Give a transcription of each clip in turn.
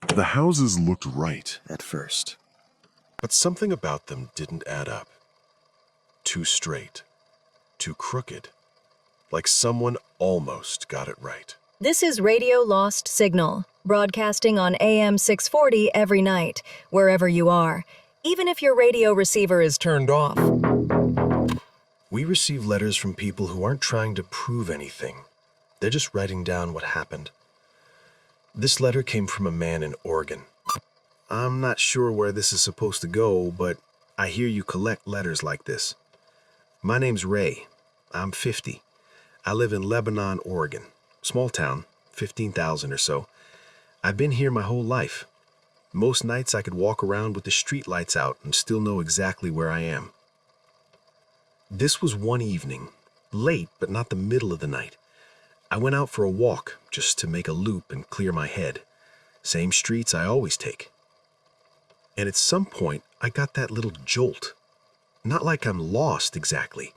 The houses looked right at first, but something about them didn't add up. Too straight, too crooked, like someone almost got it right. This is Radio Lost Signal, broadcasting on AM 640 every night, wherever you are, even if your radio receiver is turned off. We receive letters from people who aren't trying to prove anything. They're just writing down what happened. This letter came from a man in Oregon. I'm not sure where this is supposed to go, but I hear you collect letters like this. My name's Ray. I'm 50. I live in Lebanon, Oregon. Small town, 15,000 or so. I've been here my whole life. Most nights I could walk around with the street lights out and still know exactly where I am. This was one evening, late but not the middle of the night. I went out for a walk just to make a loop and clear my head. Same streets I always take. And at some point I got that little jolt. Not like I'm lost exactly.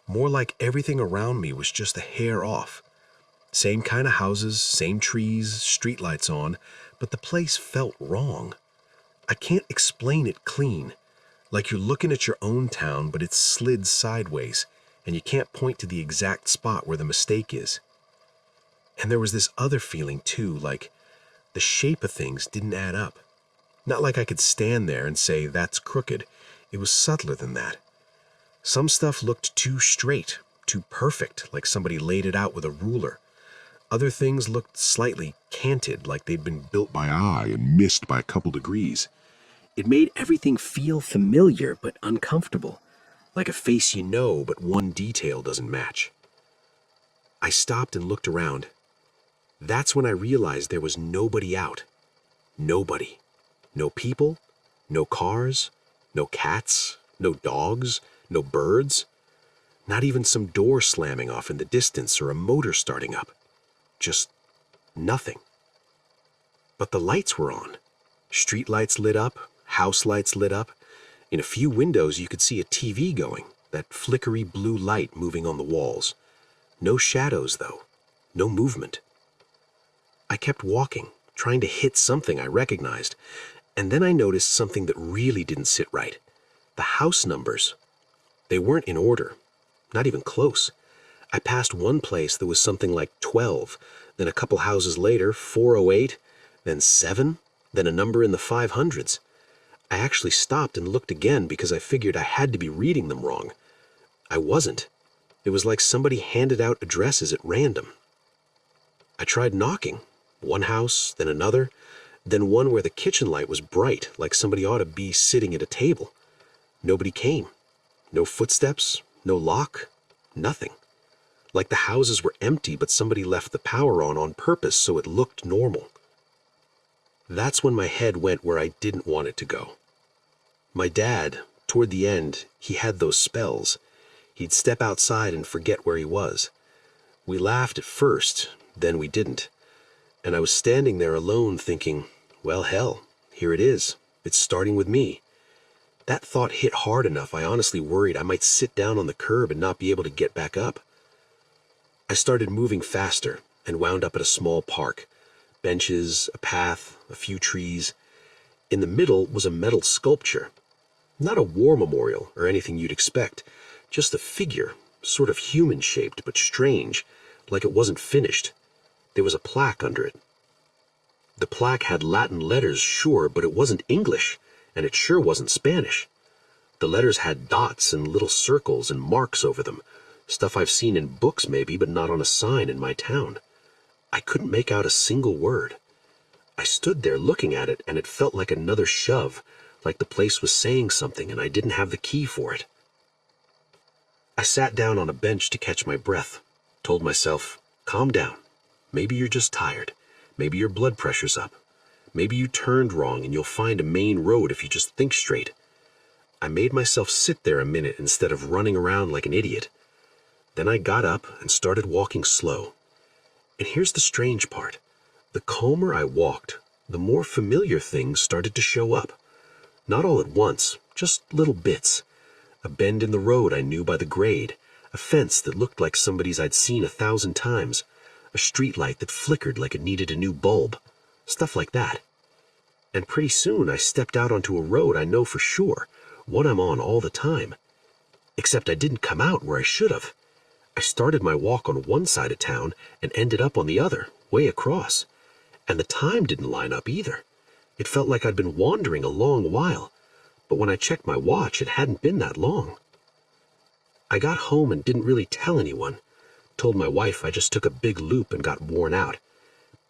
More like everything around me was just a hair off. Same kind of houses, same trees, streetlights on, but the place felt wrong. I can't explain it clean. Like you're looking at your own town, but it's slid sideways, and you can't point to the exact spot where the mistake is. And there was this other feeling too, like the shape of things didn't add up. Not like I could stand there and say, that's crooked. It was subtler than that. Some stuff looked too straight, too perfect, like somebody laid it out with a ruler. Other things looked slightly canted, like they'd been built by eye and missed by a couple degrees. It made everything feel familiar but uncomfortable, like a face you know, but one detail doesn't match. I stopped and looked around. That's when I realized there was nobody out. Nobody. No people, no cars, no cats, no dogs, no birds. Not even some door slamming off in the distance or a motor starting up. Just nothing. But the lights were on. Street lights lit up, house lights lit up. In a few windows you could see a TV going, that flickery blue light moving on the walls. No shadows though, no movement. I kept walking, trying to hit something I recognized, and then I noticed something that really didn't sit right. The house numbers. They weren't in order, not even close. I passed one place that was something like 12, then a couple houses later, 408, then 7, then a number in the 500s. I actually stopped and looked again because I figured I had to be reading them wrong. I wasn't. It was like somebody handed out addresses at random. I tried knocking. One house, then another, then one where the kitchen light was bright, like somebody ought to be sitting at a table. Nobody came. No footsteps, no lock, nothing. Like the houses were empty, but somebody left the power on purpose so it looked normal. That's when my head went where I didn't want it to go. My dad, toward the end, he had those spells. He'd step outside and forget where he was. We laughed at first, then we didn't. And I was standing there alone thinking, well, hell, here it is. It's starting with me. That thought hit hard enough I honestly worried I might sit down on the curb and not be able to get back up. I started moving faster and wound up at a small park. Benches, a path, a few trees. In the middle was a metal sculpture. Not a war memorial or anything you'd expect, just a figure, sort of human-shaped but strange, like it wasn't finished. There was a plaque under it. The plaque had Latin letters, sure, but it wasn't English, and it sure wasn't Spanish. The letters had dots and little circles and marks over them, stuff I've seen in books maybe, but not on a sign in my town. I couldn't make out a single word. I stood there looking at it, and it felt like another shove, like the place was saying something and I didn't have the key for it. I sat down on a bench to catch my breath, told myself, calm down. Maybe you're just tired. Maybe your blood pressure's up. Maybe you turned wrong and you'll find a main road if you just think straight. I made myself sit there a minute instead of running around like an idiot. Then I got up and started walking slow. And here's the strange part. The calmer I walked, the more familiar things started to show up. Not all at once, just little bits. A bend in the road I knew by the grade, a fence that looked like somebody's I'd seen 1,000 times, a street light that flickered like it needed a new bulb, stuff like that. And pretty soon I stepped out onto a road I know for sure, one I'm on all the time. Except I didn't come out where I should have. I started my walk on one side of town and ended up on the other, way across. And the time didn't line up either. It felt like I'd been wandering a long while, but when I checked my watch, it hadn't been that long. I got home and didn't really tell anyone. Told my wife I just took a big loop and got worn out.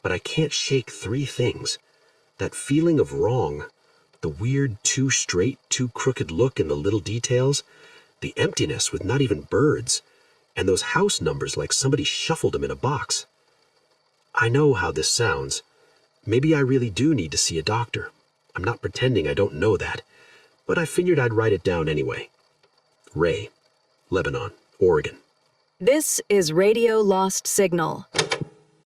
But I can't shake three things. That feeling of wrong, the weird too straight, too crooked look in the little details, the emptiness with not even birds, and those house numbers like somebody shuffled them in a box. I know how this sounds. Maybe I really do need to see a doctor. I'm not pretending I don't know that, but I figured I'd write it down anyway. Ray, Lebanon, Oregon. This is Radio Lost Signal.